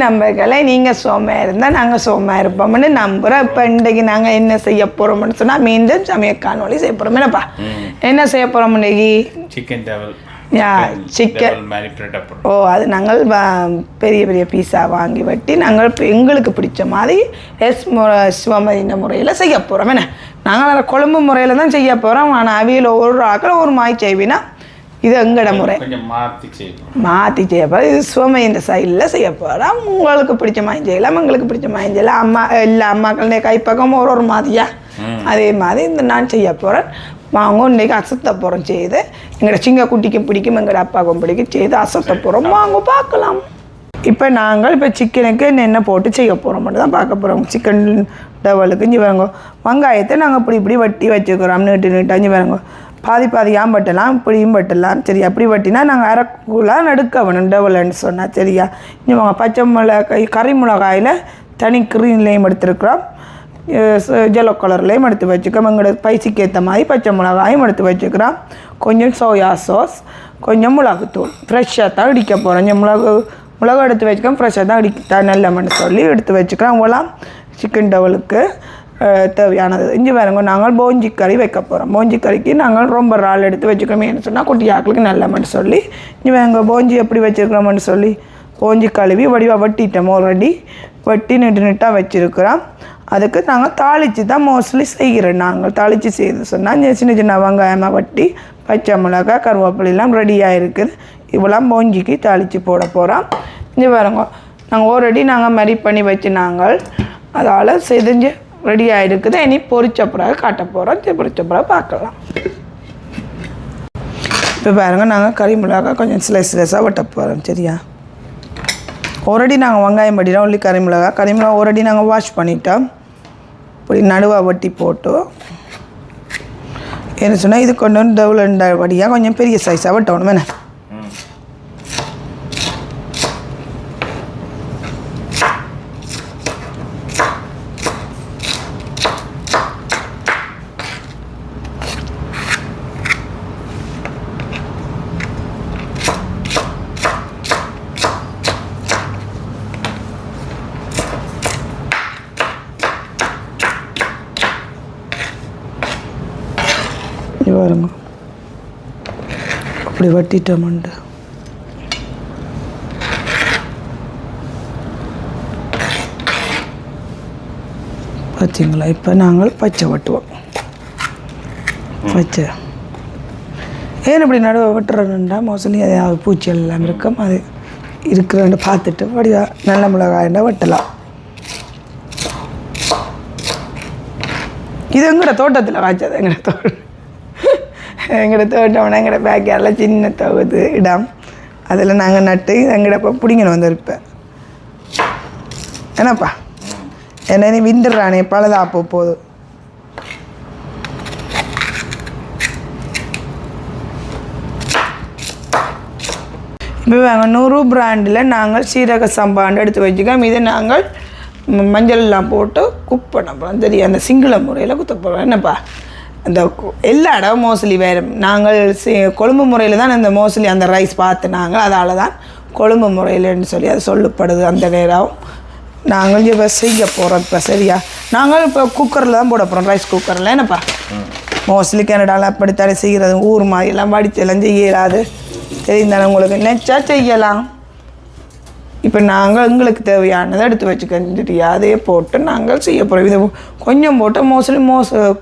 நம்பர்களை நீங்கள் சோமாக இருந்தால் நாங்கள் சோமாக இருப்போம்னு நம்புகிறோம். இப்போ இன்றைக்கு நாங்கள் என்ன செய்ய போகிறோம்னு சொன்னால் மீண்டும் சமையல் காணொலி செய்ய போகிறோம். என்னப்பா என்ன செய்ய போகிறோம் இன்றைக்கி? சிக்கன் டேவல். சிக்கன். ஓ, அது நாங்கள் பெரிய பெரிய பீஸா வாங்கி வெட்டி நாங்கள் எங்களுக்கு பிடிச்ச மாதிரி சிவமதின முறையில் செய்ய போகிறோம். என்ன நாங்கள் குழம்பு முறையில் தான் செய்ய போகிறோம். ஆனால் அவியில் ஒரு ஆக்கள் ஒரு மாய் செய்வினா இது எங்கட முறை மாற்றி செய்ய போகிறோம். இது சிவமதின சைடில் செய்ய போகிறோம். உங்களுக்கு பிடிச்ச மாதிரி செய்யலாம், எங்களுக்கு பிடிச்ச மாதிரி செய்யலாம். அம்மா எல்லா அம்மாக்களுடைய கைப்பக்கம் ஒரு மாதிரியா அதே மாதிரி இந்த நான் செய்ய போகிறேன். வாங்க இன்றைக்கி அசத்த போகிறோம் செய்து எங்களோட சிங்க குட்டிக்கும் பிடிக்கும், எங்களோட அப்பாவுக்கும் பிடிக்கும் செய்து அசத்த போகிறோம். வாங்க பார்க்கலாம். இப்போ நாங்கள் சிக்கனுக்கு என்ன போட்டு செய்ய போகிறோம் மட்டும் தான் பார்க்க போகிறோம். சிக்கன் டவலுக்கு இஞ்சி வரங்க வெங்காயத்தை நாங்கள் இப்படி வெட்டி வச்சுக்கிறோம். நீட்டாக வரங்க பாதி பாதியாகவும் வெட்டலாம், இப்படியும் வெட்டலாம். சரி, அப்படி வெட்டினா நாங்கள் அரைக்குள்ளாக நடுக்க வேணும் டவல்னு சொன்னால். சரியா, இங்கே வாங்க பச்சை மிளகாய் கறி மிளகாயில் தனி கிரீன்லேயும் எடுத்துருக்குறோம், ஜெல்லோ கலர்லேயும் எடுத்து வச்சுக்கிறோம். எங்களோட பைசிக்கு ஏற்ற மாதிரி பச்சை மிளகாயும் எடுத்து வச்சுக்கிறோம். கொஞ்சம் சோயா சாஸ், கொஞ்சம் மிளகுத்தூள் ஃப்ரெஷ்ஷாக தான் இடிக்க போகிறோம். கொஞ்சம் மிளகு எடுத்து வச்சுக்கிறோம், ஃப்ரெஷ்ஷாக தான் இடிக்க நல்லமன்னு சொல்லி எடுத்து வச்சுக்கிறோம். அவங்களாம் சிக்கன் டவலுக்கு தேவையானது. இஞ்சி வேறுங்க நாங்கள் போஞ்சி கறி வைக்க போகிறோம். போஞ்சி கறிக்கு நாங்கள் ரொம்ப ரால் எடுத்து வச்சுக்கிறோமேன்னு சொன்னால் குட்டி ஆக்களுக்கு நல்லமன்னு சொல்லி இஞ்சி வேறுங்க போஞ்சி எப்படி வச்சுருக்கிறோம்னு சொல்லி போஞ்சி கழுவி வடிவாக வெட்டிட்டோம். ஆல்ரெடி வெட்டி நீட்டாக வச்சுருக்கிறோம். அதுக்கு நாங்கள் தாளித்து தான் மோஸ்ட்லி செய்கிறோம். நாங்கள் தாளித்து செய்து சொன்னால் சின்ன சின்ன வெங்காயமாக வெட்டி பச்சை மிளகாய் கருவேப்பிலாம் ரெடியாக இருக்குது. இவ்வளோ போஞ்சிக்கு தாளித்து போட போகிறோம். இங்கே பாருங்க நாங்கள் ஆல்ரெடி நாங்கள் மரி பண்ணி வச்சு நாங்கள் அதால் செஞ்சு ரெடியாக இருக்குது. இனி பொரிச்ச பிறகு காட்ட போகிறோம். பொரிச்ச பிறகு பார்க்கலாம். இப்போ பாருங்கள் நாங்கள் கறி மிளகாய் கொஞ்சம் ஸ்லைஸாக வெட்ட போகிறோம். சரியா, ஆல்ரெடி நாங்கள் வெங்காயம் வெட்டிட்டோம். உள்ளி கறி மிளகா ஆல்ரெடி நாங்கள் வாஷ் பண்ணிட்டோம். இப்படி நடுவாக வெட்டி போட்டோம். என்ன சொன்னால் இது கொண்டு வந்து டவுல் வடியாக கொஞ்சம் பெரிய சைஸாக வெட்டணும். என்ன வருங்க அப்படி வெட்டிட்டோம்ண்டு. பார்த்தீங்களா, இப்போ நாங்கள் பச்சை வெட்டுவோம். பச்சை ஏன் இப்படி நடுவை வெட்டுறோன்னா மோஸ்ட்லி அது பூச்சிகள் எல்லாம் இருக்கும். அது இருக்கிறன்னு பார்த்துட்டு வடிவா நல்ல மிளகாய்னா வெட்டலாம். இது எங்களோட தோட்டத்தில் காய்ச்சது. எங்களோட தோட்டம்னா எங்களோட பேக்யார்டில் சின்ன தொகுது இடம், அதில் நாங்கள் நட்டு எங்கள்ட இப்போ பிடிங்கன்னு வந்திருப்பேன். என்னப்பா என்ன நீ விந்துடுறானே பழுதாப்போ போதும். இப்போ நாங்கள் 100 பிராண்டில் நாங்கள் சீரக சம்பாண்டு எடுத்து வச்சுக்கோம். இதை நாங்கள் மஞ்சள்லாம் போட்டு குக் பண்ண போகிறோம். தெரியும், அந்த சிங்கள முறையில் குத்த போகிறோம். என்னப்பா அந்த எல்லா இடம் மோஸ்ட்லி வேறு நாங்கள் கொழும்பு முறையில் தான் இந்த மோஸ்ட்லி அந்த ரைஸ் பார்த்து நாங்கள் அதால் தான் கொழும்பு முறையில்னு சொல்லி அது சொல்லப்படுது. அந்த நேரம் நாங்கள் இப்போ செய்ய போகிறோம். இப்போ சரியா, நாங்கள் இப்போ குக்கரில் தான் போட போகிறோம், ரைஸ் குக்கரில். என்னப்பா மோஸ்ட்லி கனடாவில் அப்படித்தானே செய்கிறது. ஊர் மாதிரிலாம் வடிச்செல்லாம் செய்யலாது. தெரிந்தானே உங்களுக்கு நெச்சா செய்யலாம். இப்போ நாங்கள் எங்களுக்கு தேவையானதை எடுத்து வச்சுக்கிறியா அதே போட்டு நாங்கள் செய்ய போகிறோம். இது கொஞ்சம் போட்டு மோஸ்ட்லி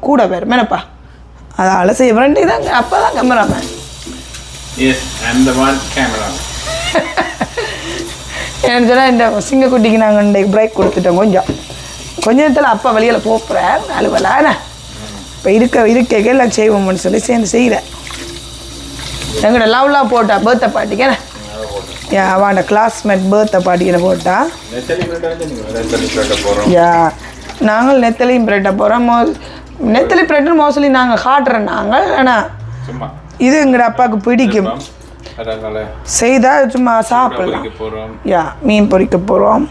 கூட வரும். என்னப்பா அதால் செய்ய போகிறேன். இதாங்க அப்போ தான் கேமராமேன். ஏன்னு சொன்னால் இந்த சிங்கக்குட்டிக்கு நாங்கள் இன்றைக்கு பிரேக் கொடுத்துட்டோம். கொஞ்ச நேரத்தில் அப்பா வெளியில் போகிறேன் அலுவலாண்ணே. இப்போ இருக்க எல்லாம் செய்வோம்னு சொல்லி சேர்ந்து செய்கிறேன். எங்கள்கிட்ட லவ்லாம் போட்டா பர்த்டே பாட்டிக்கேண்ணே. அவன் கிளாஸ்மேட் பர்த்டே பாட்டிக்கிற போட்டா நாங்கள் நெத்தலியும் பிரெட்டை போகிறோம். நெத்தலி பிரெட்டு மோஸ்ட்லி நாங்கள் காட்டுறோம் நாங்கள். ஆனால் இது எங்களோட அப்பாவுக்கு பிடிக்கும். செய்தால் சும்மா சாப்பிடலாம். மீன் பொரிக்க போகிறோம்.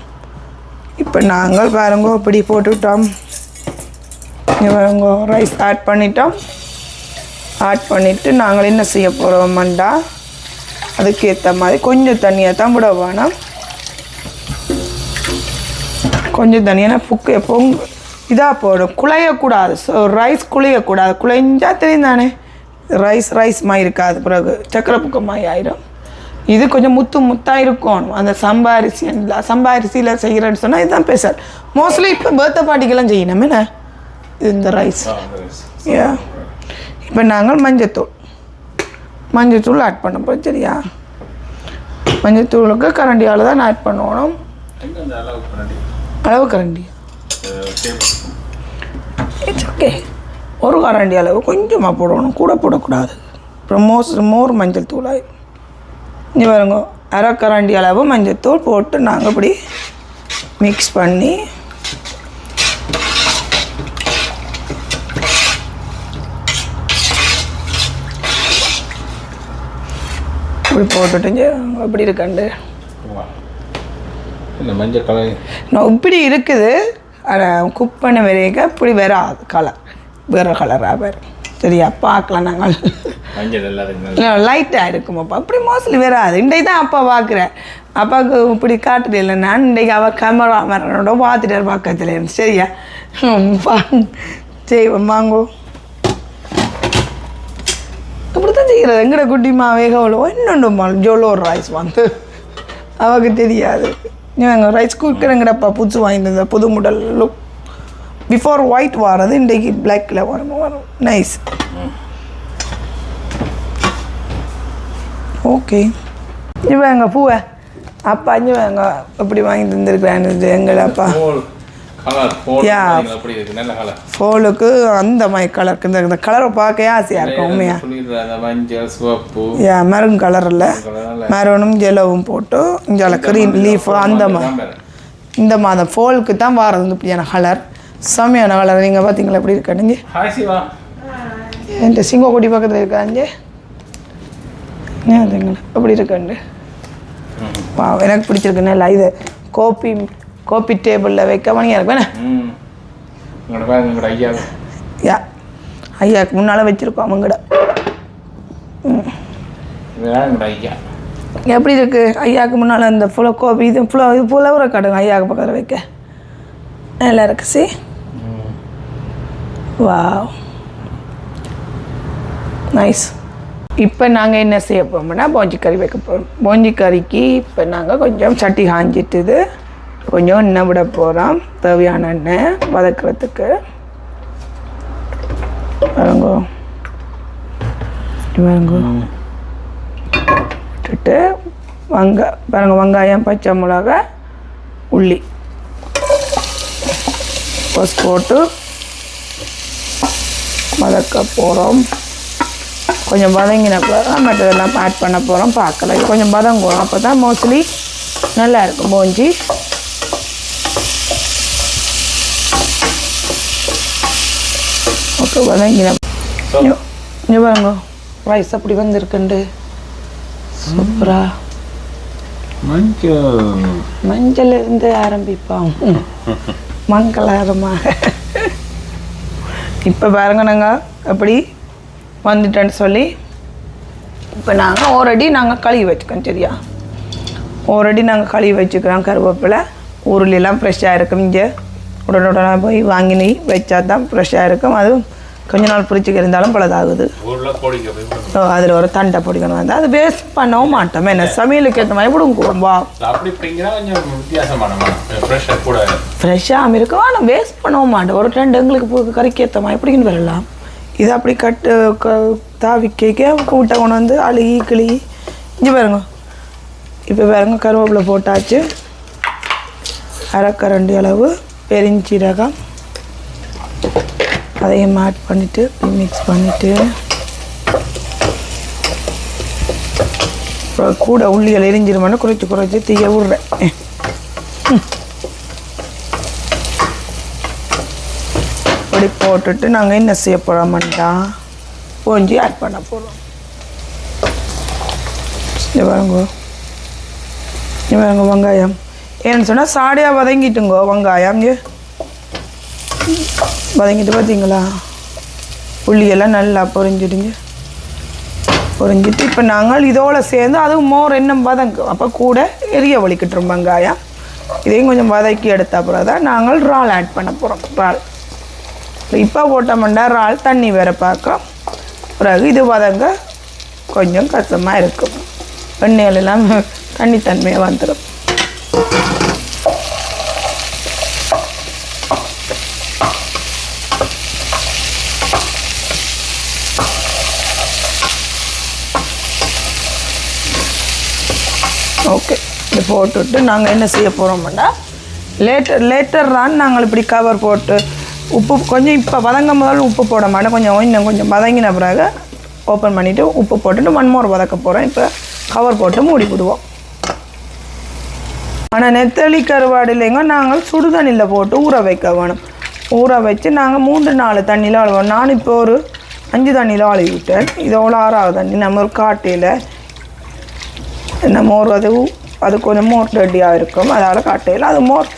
இப்போ நாங்கள் பாருங்க இப்படி போட்டுவிட்டோம். பாருங்க ரைஸ் ஆட் பண்ணிட்டோம். ஆட் பண்ணிவிட்டு நாங்கள் என்ன செய்ய போகிறோம்டா அதுக்கு ஏற்ற மாதிரி கொஞ்சம் தண்ணியாக தான் விட வேணும். கொஞ்சம் தண்ணி, ஏன்னா புக்கு எப்போவும் இதாக போடும், குழையக்கூடாது. ஸோ ரைஸ் குழையக்கூடாது, குழைஞ்சா தெரியும் தானே ரைஸ் மாதிரி இருக்காது, பிறகு சக்கரை புக்கு மாதிரி ஆயிடும். இது கொஞ்சம் முத்தாக இருக்கும். அந்த சம்பாரிசியில் செய்கிறேன்னு சொன்னால் இதுதான் ஸ்பெஷல். மோஸ்ட்லி இப்போ பர்த்டே பார்ட்டிக்கெல்லாம் செய்யணும் என்ன இந்த ரைஸ். யா இப்போ நாங்கள் மஞ்சத்தூள் ஆட் பண்ண போகிறோம். சரியா, மஞ்சத்தூளுக்கு கரண்டியால் தான் ஆட் பண்ணணும். அளவு கரண்டி இட்ஸ் ஓகே, ஒரு கரண்டி அளவு கொஞ்சமாக போடணும், கூட போடக்கூடாது. அப்புறம் மோர் மஞ்சள் தூள் ஆகிடும். இங்கே பாருங்க, அரை கரண்டி அளவு மஞ்சத்தூள் போட்டு நாங்கள் இப்படி மிக்ஸ் பண்ணி இப்படி போட்டுட்டு எப்படி இருக்காண்டு மஞ்சள் கலர் இப்படி இருக்குது. குக் பண்ண வரைக்கும் இப்படி வராது, கலர் வேறு கலராக வேறு. சரியா, பார்க்கலாம் நாங்கள் லைட்டாக இருக்குமாப்பா, அப்படி மோஸ்ட்லி வராது. இன்றைக்கு தான் அப்பா பார்க்குறேன், அப்பாவுக்கு இப்படி காட்டுறது இல்லை. நான் இன்றைக்கு அவள் கேமரா மேனோட பார்த்துட்டார் பக்கத்தில் இருந்து. சரியா, செய்வோம் வாங்கோ. இப்படி தான் செய்கிறது எங்கட குட்டிமா வேகவில் இன்னொன்று ஜோலோ ரைஸ் வந்து அவளுக்கு தெரியாது. நாங்கள் ரைஸ் குக்கருங்கடப்பா புதுசு வாங்கிட்டு புது மாடல் லுக். பிஃபோர் ஒயிட் வாரது, இன்றைக்கு பிளாக்கில் வரும். நைஸ். ஓகே, இவன் எங்கள் பூவை அப்பா இங்கே வாங்க எப்படி வாங்கி தந்துருக்குறான்னு எங்கள் அப்பா. யா, ஃபோலுக்கு அந்த மாதிரி கலருக்கு இந்த கலரை பார்க்க ஆசையாக இருக்கும் உண்மையா. யா, மெரூன் கலரில் மெரூனும் ஜெலவும் போட்டு இங்கே க்ரீன் லீஃப் அந்த மாதிரி இந்த மாதம் ஃபோலுக்கு தான் வாரது வந்து இப்படியான கலர். செம்மையான கலர். நீங்கள் பார்த்தீங்களா எப்படி இருக்கானுங்க? என்கிட்ட சிங்கக்குடி பக்கத்தில் இருக்காங்க. அதுங்களா எப்படி இருக்காண்டு வா, எனக்கு பிடிச்சிருக்குன்னு இல்லை. இது கோப்பி டேபிளில் வைக்க மணியாக இருக்கும் என்ன. யா, ஐயாவுக்கு முன்னால் வச்சுருக்கோம் அவங்கட. எப்படி இருக்குது ஐயாவுக்கு முன்னால் இந்த கோப்பி இது புலவரை காட்டுங்க ஐயாவுக்கு பக்கத்தில் வைக்க நல்லா இருக்கு. சி வா, நைஸ். இப்போ நாங்கள் என்ன செய்ய போகிறோம்னா போஞ்சி கறி வைக்க போகிறோம். போஞ்சி கறிக்கு இப்போ நாங்கள் கொஞ்சம் சட்டி காஞ்சிட்டுது, கொஞ்சம் எண்ணெய் விட போகிறோம். தேவையான எண்ணெய் வதக்கிறதுக்கு. பாருங்கோ விட்டுட்டு வெங்காயம், பச்சை மிளகா, உள்ளி போட்டு வதக்க போகிறோம். கொஞ்சம் வதங்கினப்போ மற்றதெல்லாம் ஆட் பண்ண போகிறோம். பார்க்கல கொஞ்சம் வதங்குவோம், அப்போ தான் மோஸ்ட்லி நல்லா இருக்கும் போஞ்சி. ஓகே, வதங்கின இங்கே பாருங்க ரைஸ் அப்படி வந்திருக்குண்டு சூப்பரா. மஞ்சள் இருந்து ஆரம்பிப்போம் மங்களகரமாக. இப்போ பாருங்க நாங்கள் எப்படி வந்துட்டேன்னு சொல்லி இப்போ நாங்கள் ஆல்ரெடி கழுவி வச்சுக்கோம். சரியா, ஆல்ரெடி நாங்கள் கழுவி வச்சுக்கிறோம். கருவேப்பிலை ஊருலாம் ஃப்ரெஷ்ஷாக இருக்கும். இங்கே உடனே போய் வாங்கி வச்சா தான் ஃப்ரெஷ்ஷாக இருக்கும். அதுவும் கொஞ்ச நாள் பிடிச்சிக்க இருந்தாலும் பழதாகுது. அதில் ஒரு தண்டை பிடிக்கணும் வந்து அது வேஸ்ட் பண்ணவும் மாட்டோம். என்ன சமையலுக்கு ஏற்ற மாதிரி பிடுங்குவோம்பா, ஃப்ரெஷ்ஷாக இருக்கும். ஆனால் வேஸ்ட் பண்ணவும் மாட்டோம். ஒரு 2 எங்களுக்கு கறிக்கு ஏற்ற மாதிரி பிடிக்குன்னு வரலாம். இது அப்படி தாவிக்க கூட்டை கொண்டு வந்து அழுகி கிளி. இங்கே பாருங்க, இப்போ பாருங்க கருவேப்பிலை போட்டாச்சு. அரைக்கரண்டி அளவு பெருஞ்சீரகம் அதையும் ஆட் பண்ணிவிட்டு மிக்ஸ் பண்ணிவிட்டு கூட உள்ளிகள் எரிஞ்சிருமான்னு குறைச்சி தீய விட்றேன். அப்படி போட்டுட்டு நாங்கள் என்ன செய்ய போகிறோம்டா போஞ்சி ஆட் பண்ண போகிறோம். இது பாருங்க வெங்காயம் ஏன்னு சொன்னால் சாடியாக வதங்கிட்டுங்கோ. வெங்காயம் வதங்கிட்டு பார்த்தீங்களா, உள்ளியெல்லாம் நல்லா பொரிஞ்சிடுங்க. பொரிஞ்சிட்டு இப்போ நாங்கள் இதோடு சேர்ந்து அதுவும் மோர் என்ன வதங்கும். அப்போ கூட எரிய வலிக்கிட்டுரும் வெங்காயம். இதையும் கொஞ்சம் வதக்கி எடுத்த பிறகு தான் நாங்கள் இறால் ஆட் பண்ண போகிறோம். இறால் இப்போ போட்டோம்னா இறால் தண்ணி வேற பார்க்கும். பிறகு இது வதங்க கொஞ்சம் கஷ்டமாக இருக்கும். எண்ணெயில் எல்லாம் தண்ணித்தன்மையை வந்துடும். ஓகே, இது போட்டுவிட்டு நாங்கள் என்ன செய்ய போகிறோம்னா லேட்டர் தான் நாங்கள் இப்படி கவர் போட்டு உப்பு கொஞ்சம் இப்போ வதங்க முதல்ல உப்பு போட மாட்டோம். இன்னும் கொஞ்சம் வதங்கின பிறகு ஓப்பன் பண்ணிவிட்டு உப்பு போட்டுட்டு 1 more வதக்க போகிறோம். இப்போ கவர் போட்டு மூடி விடுவோம். ஆனால் நெத்தளி கருவாடு இல்லைங்க, நாங்கள் சுடுதண்ணியில் போட்டு ஊற வைக்க வேணும். ஊற வச்சு நாங்கள் 3-4 தண்ணியில் அழுவோம். நான் இப்போ ஒரு 5 தண்ணியில் அழுவி விட்டேன். இதோட 6வது தண்ணி நம்ம ஒரு காட்டையில் என்ன மோர் அது கொஞ்சம் மோர் ரெடியாக இருக்கும். அதால் காட்டையில் அது மோர்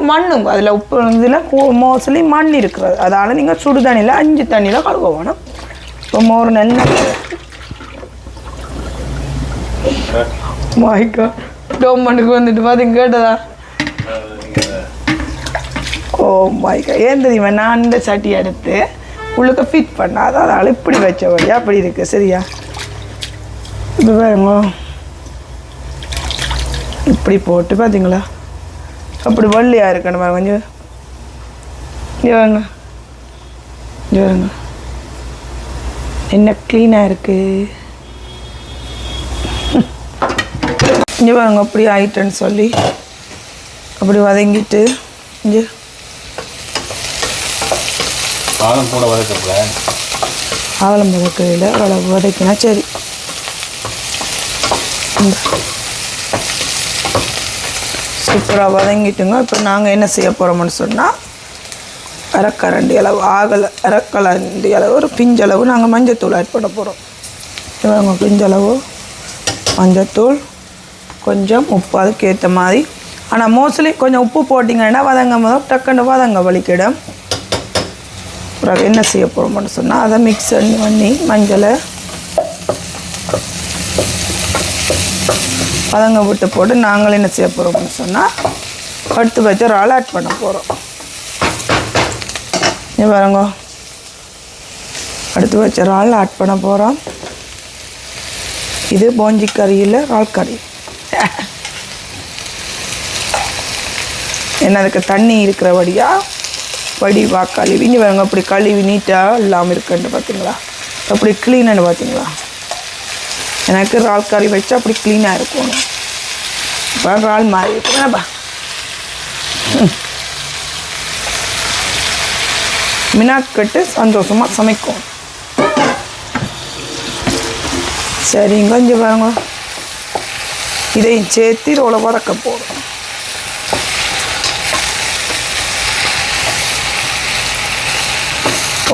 மண்ணுங்க, அதில் உப்பு இதில் மோஸ்ட்லி மண் இருக்கிறது. அதால் நீங்கள் சுடு தண்ணியில் 5 தண்ணியில் கழுவ வேணும். இப்போ மோர் நல்லா வாய்க்கா டோமனுக்கு வந்துட்டு பார்த்து கேட்டதா. ஓ வாய்க்கா ஏன் தெரியுமா, நான் இந்த சட்டி எடுத்து உள்ளுக்க ஃபிட் பண்ணாத அதால் இப்படி வச்சபடியா அப்படி இருக்குது. சரியா, இப்போ பாருங்க இப்படி போட்டு பார்த்தீங்களா அப்படி வள்ளியாக இருக்கணும் பாருங்க. கொஞ்சம் இங்கே வாங்க, இங்கே வாங்க, என்ன க்ளீனாக இருக்குது. இங்கே பாருங்க அப்படி ஆயிட்டேன்னு சொல்லி அப்படி வதங்கிட்டு இங்கே ஆலம் கூட வதக்கல, ஆவலம் வதக்கையில் அவ்வளோ வதக்கினா சரி. சூப்பராக வதங்கிட்டுங்க. இப்போ நாங்கள் என்ன செய்ய போகிறோம்னு சொன்னால் அரைக்கரண்டி அளவு அரைக்கரண்டி அளவு ஒரு பிஞ்சளவு நாங்கள் மஞ்சத்தூள் ஆட் பண்ண போகிறோம். இவங்க பிஞ்சளவு மஞ்சத்தூள், கொஞ்சம் உப்பு அதுக்கேற்ற மாதிரி. ஆனால் மோஸ்ட்லி கொஞ்சம் உப்பு போட்டிங்கன்னா வதங்கும் போது டக்குன்னு வதங்க வலிக்கிடும். அப்புறம் என்ன செய்ய போகிறோம்னு சொன்னால் அதை மிக்ஸ் பண்ணி மஞ்சளை வதங்க விட்டு போட்டு நாங்கள் என்ன செய்ய போகிறோம்னு சொன்னால் எடுத்து வச்சு இறால் ஆட் பண்ண போகிறோம். இங்கே பாருங்க எடுத்து வச்ச இறால் ஆட் பண்ண போகிறோம். இது போஞ்சி கறியில் இறால் கறி. என்ன அதுக்கு தண்ணி இருக்கிறபடியாக வடிவா கழுவி இங்கே பாருங்க அப்படி கழுவி நீட்டாக இல்லாமல் இருக்குன்னு பார்த்தீங்களா, அப்படி க்ளீனானு பார்த்தீங்களா. எனக்கு இறால் கறி வச்சு அப்படி க்ளீனாக இருக்கும். இப்போ இறால் மாறி இருக்குப்பா. மினாக்கட்டு சந்தோஷமாக சமைக்கும். சரிங்க, இங்கே பாருங்க இதையும் சேர்த்து இதோட வதக்க போடும்.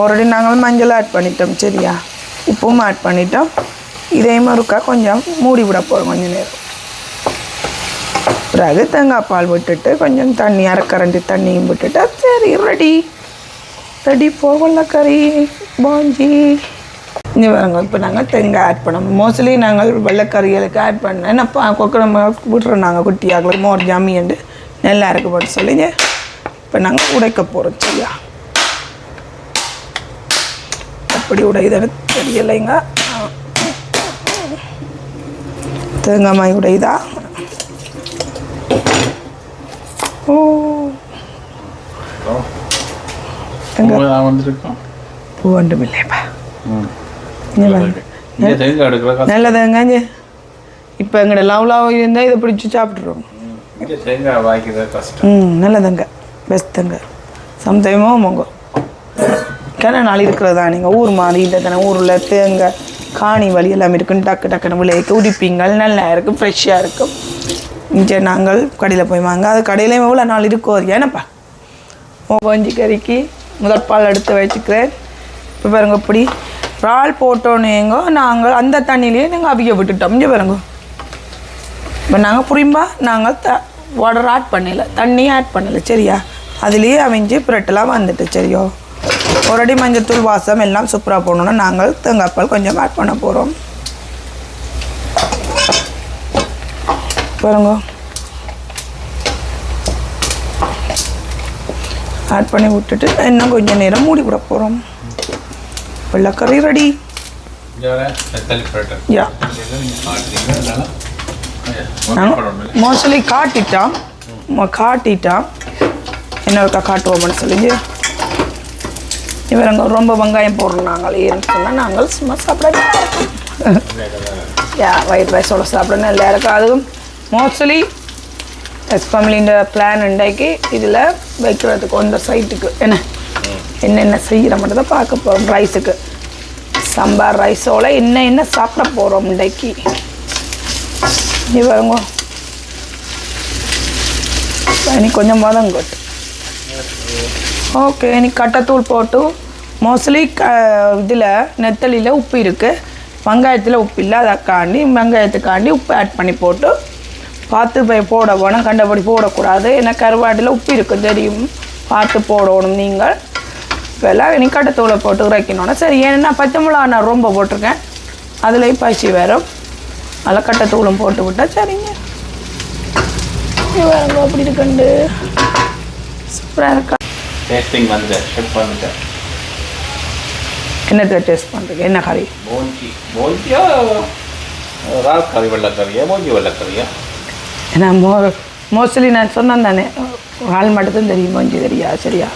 ஆல்ரெடி நாங்கள் மஞ்சள் ஆட் பண்ணிட்டோம். சரியா, உப்பும் ஆட் பண்ணிட்டோம். இதையும் இருக்கா கொஞ்சம் மூடி விட போகிறோம் கொஞ்சம் நேரம். பிறகு தேங்காய் பால் விட்டுட்டு கொஞ்சம் தண்ணி அரைக்கரண்டி தண்ணியும் விட்டுட்டா சரி ரெடி போகல கறி பாஞ்சி. இங்கே வரங்க இப்போ நாங்கள் தேங்காய் ஆட் பண்ணோம். மோஸ்ட்லி நாங்கள் வெள்ளைக்கறிகளுக்கு ஆட் பண்ணேன். என்னப்பா கொக்கடை விட்டுறோம் நாங்கள் குட்டியாக்களுக்கு மோர் ஜாமியண்டு நல்லா இருக்கு போட்டு சொல்லிங்க. இப்போ நாங்கள் உடைக்க போகிறோம். சரியா, அப்படி உடையுதுன்னு தெரியலைங்க. தேங்காய் மாய் உடையுதா? ஓ பூ ஒன்றும் இல்லைப்பா. நல்ல தேங்காய். இப்போ எங்கட லவ்லாக இருந்தால் இதை பிடிச்சி சாப்பிட்ருவோம். நல்ல தேங்காய், பெஸ்ட் தேங்காய். சம்டைமோ மொங்கோ கிண நாள் இருக்கிறதா. நீங்கள் ஊர் மாதிரி இல்லை தானே, ஊரில் தேங்காய் காணி வழி எல்லாம் இருக்குன்னு டக்குன்னு விளைவிக்க உடிப்பீங்கள். நல்லா இருக்கும், ஃப்ரெஷ்ஷாக இருக்கும். இங்கே நாங்கள் கடையில் போய் வாங்க. அது கடையிலையும் எவ்வளோ நாள் இருக்கும் அது ஏன்னப்பா. போஞ்சி கறிக்கு முதற்பால் எடுத்து வச்சுக்கிறேன். இப்போ பாருங்க இப்படி இறால் போட்டோன்னேங்க நாங்கள் அந்த தண்ணியிலேயே நாங்கள் அவிய விட்டுட்டோம். இங்கே பாருங்க இப்போ நாங்கள் புரியும்பா நாங்கள் வாட்டர் ஆட் பண்ணல, தண்ணி ஆட் பண்ணலை. சரியா, அதுலேயே அவிஞ்சு பிரெட்டெல்லாம் வந்துட்டு. சரியோ, ஆல்ரெடி மஞ்சத்தூள் வாசம் எல்லாம் சூப்பராக போடணுன்னா நாங்கள் தேங்காய் பால் கொஞ்சம் ஆட் பண்ண போகிறோம். பாருங்க ஆட் பண்ணி விட்டுட்டு இன்னும் கொஞ்சம் நேரம் மூடி விட போகிறோம். வெள்ளைக்கறி ரெடி. யா மோஸ்ட்லி காட்டிட்டான் இன்னொருக்கா காட்டுவோம்னு சொல்லிங்க. இவங்க ரொம்ப வெங்காயம் போடுறோம் நாங்கள் ஏன்னு சொன்னால் நாங்கள் சும்மா சாப்பிட ஒயிட் ரைஸோட சாப்பிட நல்லா இருக்கும். அதுவும் மோஸ்ட்லி எஸ் ஃபேமிலின்ற பிளான் இன்றைக்கு இதில் வைக்கிறதுக்கு அந்த சைட்டுக்கு என்னென்ன செய்கிற மட்டும் தான் பார்க்க போகிறோம். ரைஸுக்கு சாம்பார் ரைஸோட என்ன சாப்பிட போகிறோம் இன்றைக்கு. இவங்க இனி கொஞ்சம் வதங்கட்டு. ஓகே, இனி கட்டைத்தூள் போட்டு மோஸ்ட்லி இதில் நெத்தலியில் உப்பு இருக்குது, வெங்காயத்தில் உப்பு இல்லை, அதைக்காண்டி வெங்காயத்துக்காண்டி உப்பு ஆட் பண்ணி போட்டு பார்த்து போட வேணும். கண்டபடி போடக்கூடாது. ஏன்னா கருவாட்டில் உப்பு இருக்குது தெரியும், பார்த்து போடணும் நீங்கள். இப்போல்லாம் இனி கட்டைத்தூளை போட்டு உரைக்கணுன்னா சரி. ஏன்னா பச்சை மிளகா நான் ரொம்ப போட்டிருக்கேன், அதுலேயும் பசி வரும், அதில் கட்டைத்தூளும் போட்டு விட்டால் சரிங்க. வேறு அப்படி இருக்குண்டு சூப்பராக இருக்கா. டேஸ்டிங் வந்து ஷெஃப் வந்து என்னத்தை டேஸ்ட் பண்ணுறீங்க? என்ன கறி? மோஞ்சியா ரால் கறி, வெள்ளைக்கறியா, மோஞ்சி வெள்ளைக்கறியா? ஏன்னா மோஸ்ட்லி நான் சொன்னேன் தானே, ரால் மட்டும் தெரியும், மோஞ்சி தெரியா. சரியா,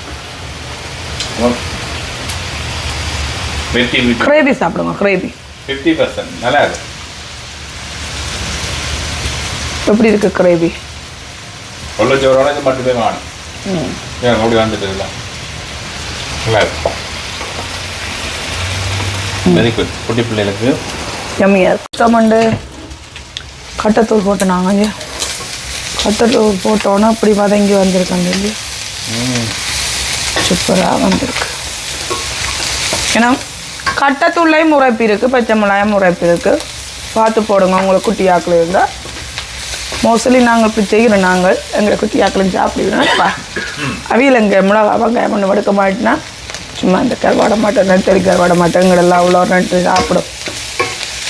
கிரேவி சாப்பிடுங்க. கிரேவி 50% நல்லா இருக்கு. எப்படி இருக்கு கிரேவி? கொள்ளச்சோரோட இது மட்டுமே வேணும். ஏன் அப்படி வந்துட்டு இல்லை, நல்லா இருக்கு. Very good. குட்டி பிள்ளைகளுக்கு யம்மியாக இருக்கு. டொமண்டு கட்டைத்தூள் போட்டு நாங்கள் கட்டைத்தூள் போட்டோன்னா அப்படி வதங்கி வந்திருக்காங்க இல்லையா, சூப்பராக வந்திருக்கு. ஏன்னா கட்டைத்தூள்லையும் முறைப்பு இருக்குது, பச்சை மிளகாயும் முறைப்பு இருக்குது. பார்த்து போடுங்க உங்களுக்கு குட்டி ஆக்கள் இருந்தால். மோஸ்ட்லி நாங்கள் இப்படி செய்கிறோம், நாங்கள் எங்கள் குட்டி ஆக்களும் சாப்பிடுவோம்ப்பா. அவியில் எங்கள் மிளகா வெங்காயம் ஒன்று எடுக்க மாட்டேன்னா சும்மா இந்த கருவாடை மாட்டோம், நெத்தடி கருவாடை மாட்டோம், எங்களெல்லாம் அவ்வளோ நட்டு சாப்பிடும்.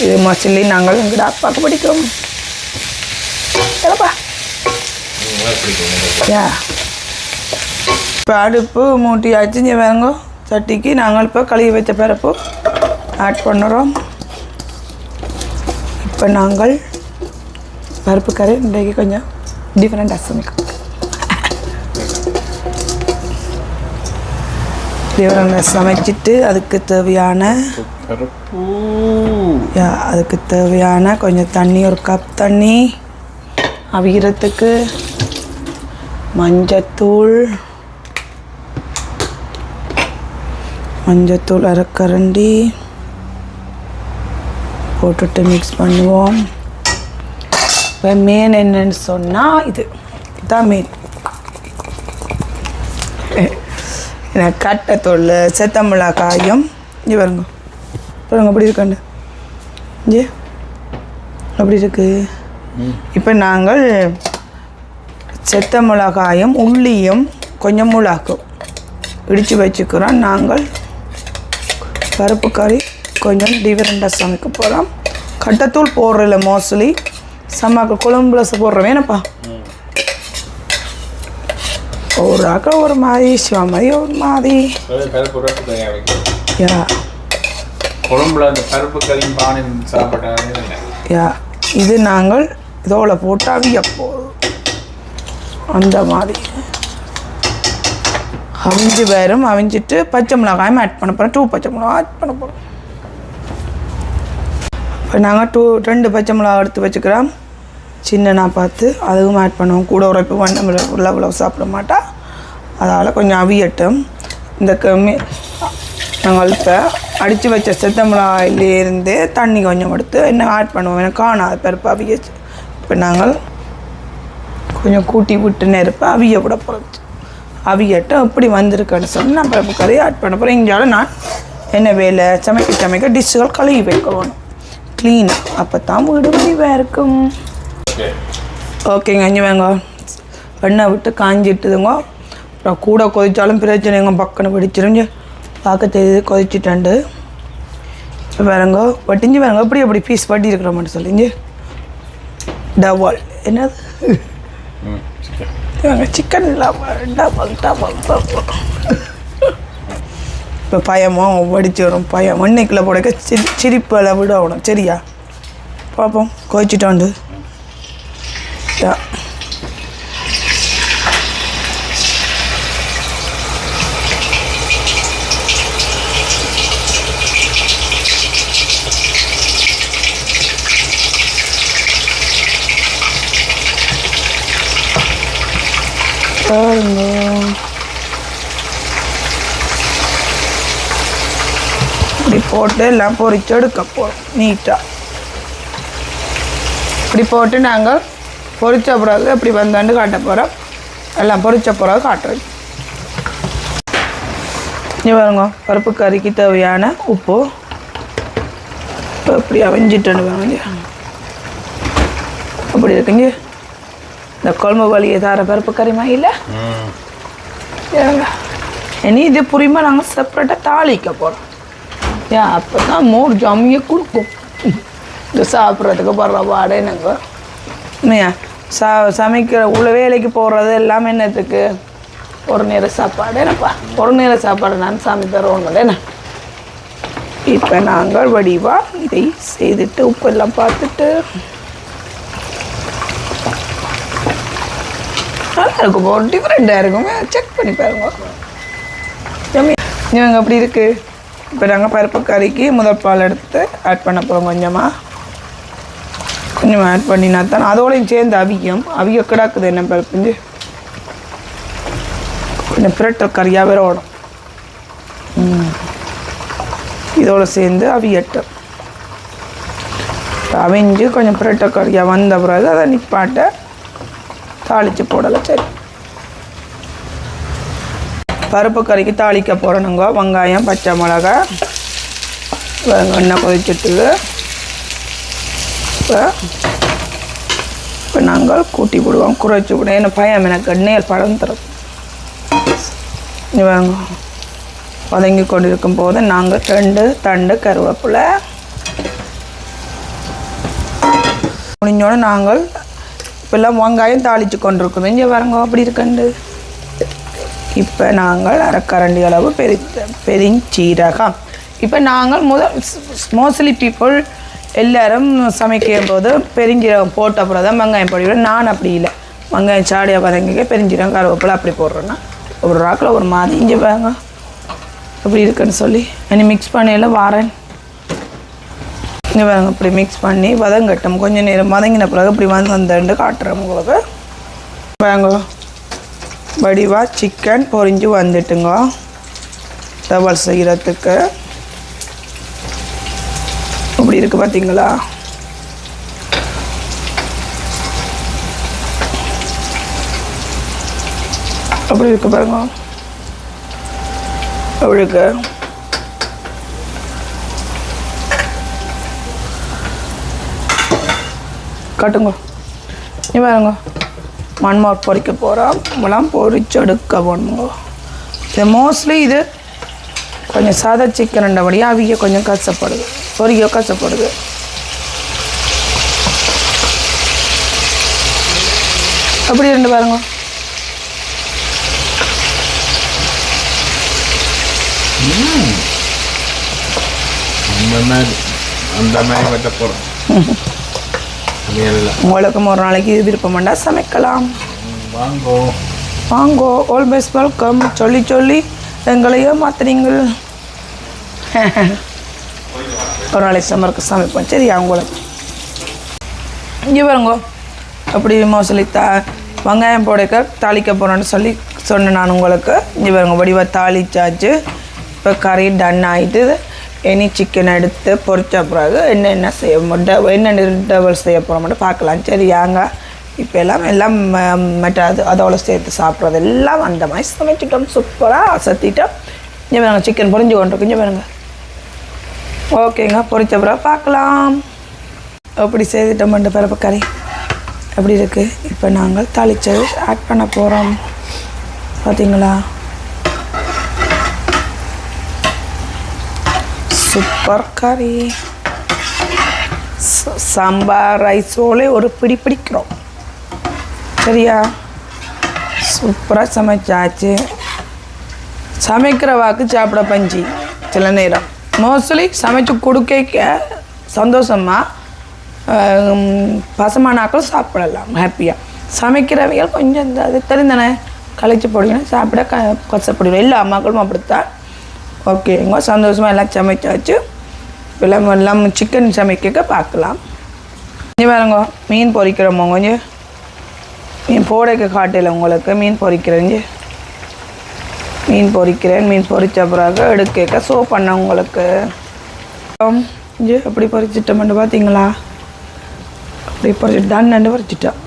இது மோஸ்ட்லி நாங்கள் எங்கள்ட அப்பாவுக்கு பிடிக்கும். ஏப்பா யா இப்போ அடுப்பு மூட்டி ஆச்சு. வேங்க சட்டிக்கு நாங்கள் இப்போ கழுவி வச்ச பருப்பு ஆட் பண்ணுறோம். இப்போ நாங்கள் பருப்பு கறி இன்றைக்கு கொஞ்சம் டிஃப்ரெண்ட்டாக சமைக்கும். டிஃப்ரெண்டாக சமைச்சிட்டு அதுக்கு தேவையான கொஞ்சம் தண்ணி, ஒரு கப் தண்ணி அவிகிறதுக்கு, மஞ்சத்தூள் அரைக்கரண்டி போட்டுட்டு மிக்ஸ் பண்ணுவோம். இப்போ மீன் என்னன்னு சொன்னால் இதுதான் மீன். கட்டைத்தூள், செத்த மிளகாயும் பாருங்க அப்படி இருக்கண்டு அப்படி இருக்கு. இப்போ நாங்கள் செத்த மிளகாயும் உள்ளியும் கொஞ்சம் மிளகும் இடித்து வச்சுக்கிறோம். நாங்கள் பருப்பு கறி கொஞ்சம் டிஃப்ரெண்ட்டாக சமைக்க போகிறோம். கட்டைத்தூள் போடுறதில்ல மோஸ்ட்லி, சமைக்க குழம்புல போடுறோம். ஏன்னப்பா ஒரு ஆக்கள் ஒரு மாதிரி, சிவா மாதிரி ஒரு மாதிரி. இது நாங்கள் இதோட போட்டு அவிய போதும். அந்த மாதிரி அவிஞ்சு வரும். அவிஞ்சிட்டு பச்சை மிளகாயும் ஆட் பண்ண போகிறோம். 2 பச்சை மிளகா ஆட் பண்ண போகிறோம். இப்போ நாங்கள் 2 பச்சை மிளகா எடுத்து வச்சுக்கிறோம், சின்னனா பார்த்து. அதுவும் ஆட் பண்ணுவோம். கூட உரைப்பு இவ்வளோ சாப்பிட மாட்டா, அதால் கொஞ்சம் அவியட்டும். இந்த நாங்கள் இப்போ அடித்து வச்ச செத்த மிளகாயிலேருந்து தண்ணி கொஞ்சம் எடுத்து என்ன ஆட் பண்ணுவோம். எனக்கு காணாத பருப்பு அவியச்சு. இப்போ நாங்கள் கொஞ்சம் கூட்டி விட்டு நெருப்பை அவிய விட போகிறோம். அவியட்டும் இப்படி வந்திருக்குன்னு சொல்லி நான் பருப்பு கறியை ஆட் பண்ண போகிறேன். இங்கேயாலும் நான் என்ன வேலை சமைக்க டிஷ்ஷுகள் கழுவி வைக்கணும் க்ளீனாக, அப்போ தான் வீடு முடிவாக இருக்கும். ஓகேங்க, இங்கே வேங்க எண்ணெய் விட்டு காஞ்சிட்டுதுங்க. அப்புறம் கூட கொதித்தாலும் பிரச்சனைங்க, பக்கன்னு பிடிச்சிருங்க. பார்க்க தெரியுது கொதிச்சுட்டாண்டு. இப்போ வேறங்க வட்டிஞ்சு வேறங்க எப்படி பீஸ் வட்டி இருக்கிற மட்டும் சொல்லிங்க. டவால் என்னது இவங்க சிக்கன் டபுள் இப்போ பயமோ வடிச்சு வரும் பயம் எண்ணெய்க்குள்ளே போடக்க சிரிப்பில் விடணும் சரியா பார்ப்போம் கோச்சிட்டோண்டு இப்படி போட்டு எல்லாம் பொரிச்சு எடுக்க போகிறோம் நீட்டாக இப்படி போட்டு நாங்கள் பொரிச்ச பிறகு இப்படி வந்தாண்டு காட்ட போகிறோம் எல்லாம் பொரிச்ச பிறகு காட்டுறோம் இங்கே பாருங்க பருப்பு கறிக்கு தேவையான உப்பு இப்படி அவிஞ்சிட்டு வாங்க அப்படி இருக்குங்க இந்த குழம்பு வலியை தார பருப்பு கறிமா இல்லை இனி இது புரியுமா நாங்கள் செப்பரேட்டாக தாளிக்க போகிறோம் ஏன் அப்போ தான் மோர் ஜம்மியை கொடுக்கும் இந்த சாப்பிட்றதுக்கு போடுற பாடே நாங்கள் இல்லையா சமைக்கிற உள்ள வேலைக்கு போடுறது எல்லாமே என்னத்துக்கு ஒரு நேர சாப்பாடு என்னப்பா ஒரு நேர சாப்பாடு நான் சாமி தருவோம் என்ன இப்போ நாங்கள் வடிவாக இதை செய்துட்டு உப்பெல்லாம் பார்த்துட்டு நல்லா இருக்கும் ஒரு டிஃப்ரெண்ட்டாக இருக்குங்க செக் பண்ணி பாருங்க இவங்க அப்படி இருக்குது இப்போ நாங்கள் பருப்பு கறிக்கு முதல் பால் எடுத்து ஆட் பண்ண போகிறோம் கொஞ்சமாக ஆட் பண்ணினா தான் அதோடையும் சேர்ந்து அவிய கிடாக்குது என்ன பருப்புஞ்சு கொஞ்சம் பிரட்டல் கறியாக வேற ஓடும் இதோடு சேர்ந்து அவியட்டும் அவிஞ்சு கொஞ்சம் பிரட்டல் கறியாக வந்த பிறகு அதை நிப்பாட்ட தாளித்து போடலை சரி பருப்பு கறிக்கு தாளிக்க போகிறோனுங்க வெங்காயம் பச்சை மிளகா எண்ணெய் கொதிச்சுட்டு இப்போ நாங்கள் கூட்டி போடுவோம் குறைச்சி விடுவோம் என்ன பயம் எனக்கு எண்ணெயில் பழம் தரும் வாங்க வதங்கி கொண்டு இருக்கும் போது நாங்கள் 2 தண்டு கருவேப்பிலை முடிஞ்சோடு நாங்கள் இப்போல்லாம் வெங்காயம் தாளித்து கொண்டிருக்கோம் இங்கே வரங்க அப்படி இருக்கண்டு இப்போ நாங்கள் அரைக்கரண்டி அளவு பெருஞ்சீரகம் இப்போ நாங்கள் மோஸ்ட்லி பீப்புள் எல்லோரும் சமைக்கும் போது பெருஞ்சீரகம் போட்ட அப்புறம் தான் வெங்காயம் போடுவோம் நான் அப்படி இல்லை வெங்காயம் சாடியாக வதங்கிக்க பெருஞ்சீரகம் கருவேப்பிலை அப்படி போடுறேன்னா ஒரு ராக்கில் ஒரு மாதிரி இங்கே வாங்க அப்படி இருக்குன்னு சொல்லி இனி மிக்ஸ் பண்ணியில் வாரேன் இங்கே வாங்க இப்படி மிக்ஸ் பண்ணி வதங்கட்டும் கொஞ்சம் நேரம் வதங்கின பிறகு இப்படி வந்துட்டு காட்டுறேன் உங்களுக்கு வாங்க வடிவாக சிக்கன் பொரிஞ்சு வந்துட்டுங்க டபுள் செய்கிறதுக்கு இப்படி இருக்குது பார்த்தீங்களா அப்படி இருக்கு பாருங்க அப்படி இருக்கு காட்டுங்க நீ பாருங்க மண்மார் பொரிக்க போகிறோம் இப்பெல்லாம் பொரிச்செடுக்க போகணுங்க இது மோஸ்ட்லி இது கொஞ்சம் சாதா சிக்கன்ன்றபடியாக அவிய கொஞ்சம் கஷ்டப்படுது பொரிக்க கஷ்டப்படுது அப்படி இருந்து பாருங்க அந்த மாதிரி வெட்ட போகிறோம் உங்களுக்கும் ஒரு நாளைக்கு விருப்பமாண்டா சமைக்கலாம் வாங்கோ ஆல்வேஸ் வெல்கம் சொல்லி எங்களையும் மாற்றுறீங்கள் ஒரு நாளைக்கு சமைப்போம் சரி அவங்களுக்கு இங்கே பாருங்கோ அப்படி மோஸ்ட்லி வெங்காயம் போடைக்க தாளிக்க போகிறோன்னு சொல்லி சொன்னேன் நான் உங்களுக்கு இங்கே பாருங்க வடிவாக தாளிச்சாச்சு இப்போ கறி டன் ஆகிட்டு இனி சிக்கன் எடுத்து பொரிச்ச பிறகு என்னென்ன என்னென்ன டபுள் செய்ய போகிற மட்டும் பார்க்கலாம் சரியாங்க இப்போ எல்லாம் அதோட சேர்த்து சாப்பிட்றது எல்லாம் அந்த மாதிரி சமைச்சிட்டோம் சூப்பராக அசத்திட்டோம் இங்கே பாருங்க சிக்கன் பொரிஞ்சு கொண்டிருக்கு இங்கே பாருங்க ஓகேங்க பொரிச்ச பிறகு பார்க்கலாம் அப்படி செய்துட்டோம் பருப்பு கறி அப்படி இருக்குது இப்போ நாங்கள் தாளிச்சது ஆட் பண்ண போகிறோம் பார்த்தீங்களா சூப்பர் கறி சாம்பார் ரைஸோலே ஒரு பிடி பிடிக்கிறோம் சரியா சூப்பராக சமைச்சாச்சு. சமைக்கிற வாக்கு சாப்பிட பஞ்சி சில நேரம் மோஸ்ட்லி சமைச்சு கொடுக்க சந்தோஷமாக பசமானாக்கள் சாப்பிடலாம் ஹாப்பியாக. சமைக்கிறவைகள் கொஞ்சம் இந்த அது தெரிந்தன கழிச்சு போடுவீங்கன்னா சாப்பிட கஷ்டப்படுவோம். எல்லா அம்மாக்களும் அப்படித்தான். ஓகே எங்க சந்தோஷமாக எல்லாம் சமைச்சாச்சு. எல்லாம் சிக்கன் சமைக்க பார்க்கலாம். இங்கே பாருங்க மீன் பொரிக்கிறோமோ கொஞ்சம் மீன் போடைக்க காட்டையில் உங்களுக்கு மீன் பொரிக்கிறேங்க. மீன் பொரிக்கிறேன். மீன் பொரித்த பிறகு எடுக்க சோ பண்ண உங்களுக்கு இங்கே அப்படி பொரிச்சிட்டோம்னு பார்த்தீங்களா? அப்படி பொரிச்சிட்டு தான் நண்டு பொரிச்சிட்டோம்.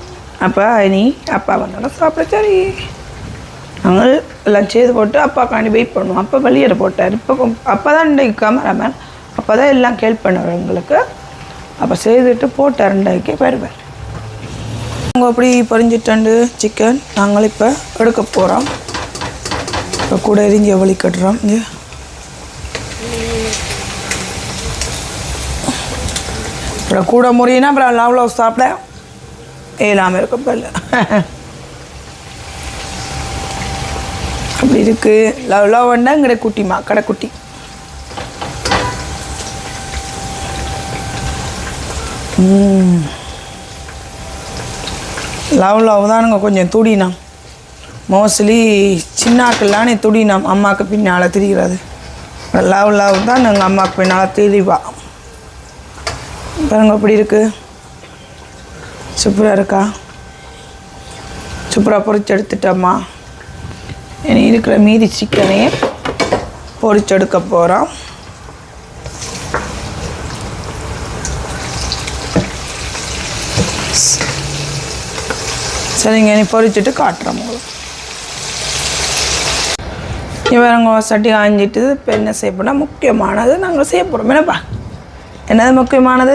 அப்போ நீ அப்பா வந்தோன்னா சாப்பிட சரி நாங்கள் எல்லாம் செய்து போட்டு அப்பாக்காண்டி வெயிட் பண்ணுவோம். அப்போ வெளியேற போட்டார். இப்போ அப்போ தான் இன்றைக்கு கேமராமேன் அப்போ தான் எல்லாம் ஹெல்ப் பண்ணுவார் எங்களுக்கு. அப்போ செய்துட்டு போட்டார் இன்றைக்கு வருவார். அவங்க அப்படி பொரிஞ்சிட்டு சிக்கன் நாங்கள் இப்போ எடுக்க போகிறோம். இப்போ கூட எரிஞ்ச வலி கட்டுறோம். இங்கே அப்புறம் கூட முறியினா அப்புறம் அவ்வளோ சாப்பிட இல்லாமல் இருக்கும் பல்ல அப்படி இருக்குது. லவ்ண்டா இங்கட குட்டிமா கடைக்குட்டி. லவ் தானுங்க கொஞ்சம் துடினாம். மோஸ்ட்லி சின்னாக்கள்லானே துடினாம் அம்மாவுக்கு பின்னால் திரிகிறது. லவ் தான் எங்கள் அம்மாவுக்கு பின்னால் திரிவா. பாருங்க அப்படி இருக்குது. சூப்பராக இருக்கா? சூப்பராக பொரிச்சு எடுத்துட்டோம்மா. இனி இருக்கிற மீதி சிக்கனையே பொரிச்சு எடுக்க போகிறோம். சரிங்க இனி பொரிச்சுட்டு காட்டுறோம் உங்களுக்கு. இவங்க சட்டி காஞ்சிட்டு இப்போ என்ன செய்ய போனால் முக்கியமானது நாங்கள் செய்ய போகிறோம். என்னப்பா என்னது முக்கியமானது?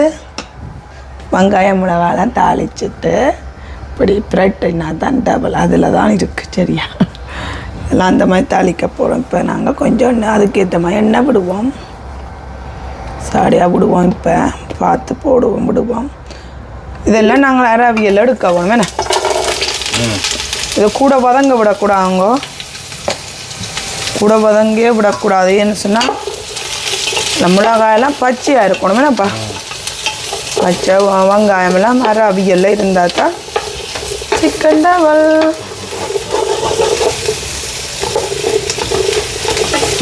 வெங்காயம் மிளகாலாம் தாளிச்சுட்டு இப்படி ப்ரெட்னா தான் டபுள் அதில் தான் இருக்குது. சரியா எல்லாம் அந்த மாதிரி தாளிக்க போகிறோம். இப்போ நாங்கள் கொஞ்சம் அதுக்கேற்ற மாதிரி எண்ணெய் விடுவோம். சாடியாக விடுவோம். இப்போ பார்த்து விடுவோம். இதெல்லாம் நாங்கள் அராவியல் எடுக்கவும் வேணா இதை கூட வதங்க விடக்கூடாதுங்க. கூட வதங்கே விடக்கூடாது. என்ன சொன்னால் இந்த மிளகாயெல்லாம் பச்சையாக இருக்கணும் வேணாப்பா. பச்சை வெங்காயமெல்லாம் அராவியெல்லாம் இருந்தால் தான் சிக்கன் டவல்.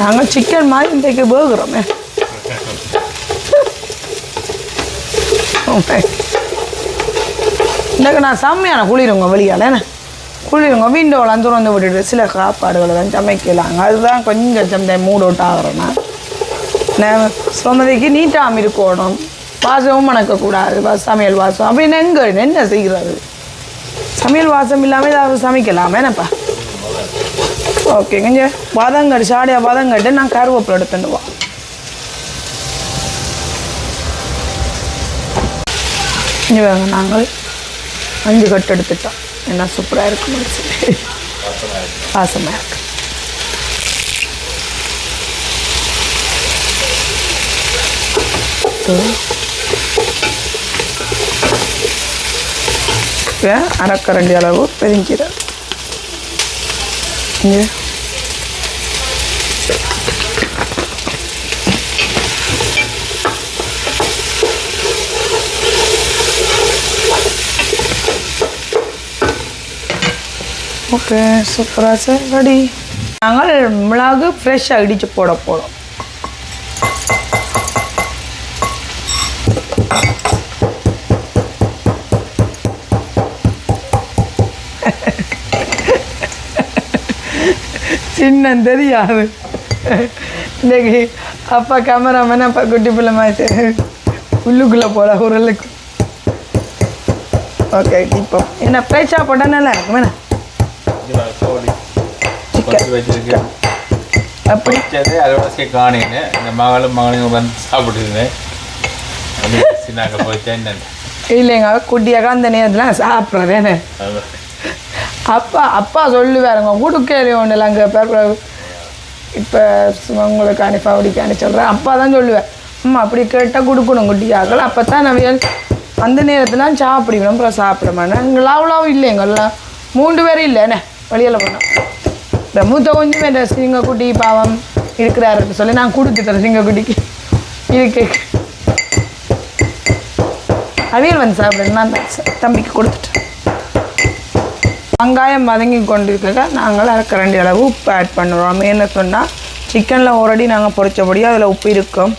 நாங்கள் சிக்கன் மாதிரி இன்றைக்கு வேகுறோமே. இன்றைக்கு நான் செம்மையான குளிருங்க வெளியால் என்ன குளிருங்க. விண்டோலாம் திறந்து விட்டுட்டு சில சாப்பாடுகளை தான் சமைக்கலாங்க. அதுதான் கொஞ்சம் மூட் ஆகிறோன்னா சொன்னதைக்கு நீட்டாக இருக்கணும். வாசமும் மணக்கக்கூடாது. சமையல் வாசம் அப்படின்னு என்ன செய்கிறது? சமையல் வாசம் இல்லாமல் ஏதாவது சமைக்கலாம் என்னப்பா. ஓகே கொஞ்சம் வதங்கட்டு சாடியாக வதங்கட்டு நான் கருவேப்பிலை எடுத்துடுவோம். இங்கே வாங்க நாங்கள் 5 கட்டு எடுத்துட்டோம். என்ன சூப்பராக இருக்கு முடிச்சு வாசமாக இருக்கு. அரைக்கரண்டி அளவு பெருஞ்சீரகம். இங்கே ஓகே சூப்பராக சார் ரெடி. நாங்கள் மிளகு ஃப்ரெஷ்ஷாக இடித்து போட போகிறோம். சின்ன தெரியாது இன்னைக்கு அப்பா கேமராமேன் அப்பா குட்டி பிள்ளை மாதிரி உள்ளுக்குள்ளே போகிற உரலுக்கு. ஓகே இப்போ என்ன ஃப்ரெஷ்ஷாக போட்டால் நல்லா இருக்கும் வேணா. சிக்கன் அப்படி அதோட காணிங்க இந்த மகளையும் வந்து சாப்பிட்டுருந்தேன். இல்லைங்க குட்டியாக அந்த நேரத்தில் சாப்பிட்றேன்னு அப்பா சொல்லுவாருங்க கொடுக்கலையே ஒன்றில் அங்கே பேப்பர் இப்போ உங்களுக்கு அனுப்பாவடிக்கானு சொல்கிறேன். அப்பா தான் சொல்லுவேன் அம்மா அப்படி கேட்டால் கொடுக்கணும் குட்டியாக்கள். அப்போ தான் நவியல் அந்த நேரத்தில் சாப்பிடுவேன். அப்புறம் சாப்பிட மாட்டேன். எங்கள் அவ்வளோ இல்லைங்கெல்லாம் 3 பேரும் இல்லைண்ணே வெளியில் போனோம். இந்த மூத்த கொஞ்சம் இந்த சிங்கக்குட்டி பாவம் இருக்கிறாருன்னு சொல்லி நான் கொடுத்துட்டேன் சிங்கக்குட்டிக்கு இருக்கு. அவியல் வந்து சாப்பிடுறேன் நான் தம்பிக்கு கொடுத்துட்டேன். வெங்காயம் வதங்கி கொண்டு இருக்க நாங்கள் அரைக்கரண்டி அளவு உப்பு ஆட் பண்ணுறோம். என்ன சொன்னால் சிக்கனில் ஆல்ரெடி நாங்கள் பொரிச்சபடியாக அதில் உப்பு இருக்கும்,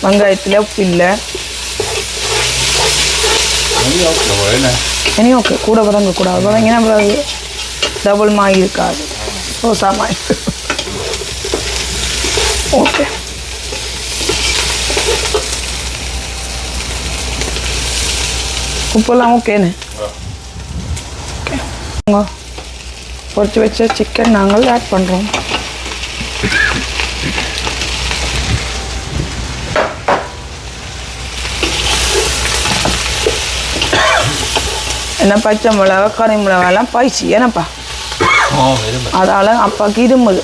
வெங்காயத்தில் உப்பு இல்லை. இனி ஓகே கூட வதங்கக்கூடாது, வதங்கினா பிறகு டபுள் மாய் இருக்காது, சோசா மாய். ஓகே உப்பெல்லாம் ஓகேண்ணே. பொரிச்சு வச்ச சிக்கன் நாங்கள் ஆட் பண்ணுறோம். என்ன பச்சை மிளகா கறி மிளகாலாம் பாய்ச்சி ஏன்னப்பா அதால் அப்பாவுக்கு இருமுது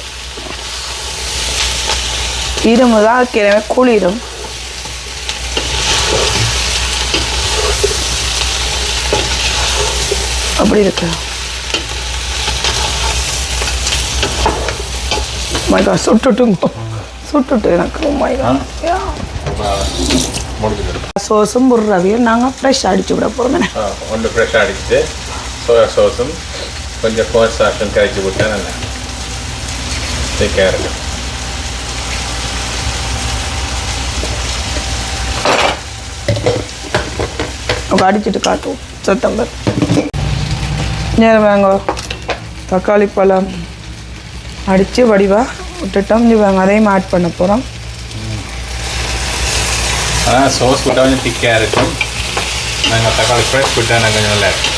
இருமுதான் கிழமை குளிரும். அப்படி இருக்கு. மைகா சுட்டுட்டுங்க சுட்டுட்டு எனக்கு மைகா சோஸும் புர்ரவியும் நாங்கள் ஃப்ரெஷ்ஷாக அடிச்சு விட போகிறோம். ஒன்று ஃப்ரெஷ்ஷாக அடிச்சுட்டு சோயா சோஸும் கொஞ்சம் கோன் சாஸும் கரைச்சி விட்டா நல்லா திக்காக இருக்கும். அடிச்சுட்டு காட்டுவோம் செப்டம்பர். நேரம் வாங்க தக்காளி பழம் அடித்து வடிவாக விட்டுட்டோம். வாங்க அதையும் ஆட் பண்ண போகிறோம். ஆனால் சோஸ் விட்டால் கொஞ்சம் திக்காக இருக்கும். நாங்கள் தக்காளி ஃப்ரெஷ் விட்டால் நாங்கள் கொஞ்சம் நல்லா இருக்கும்.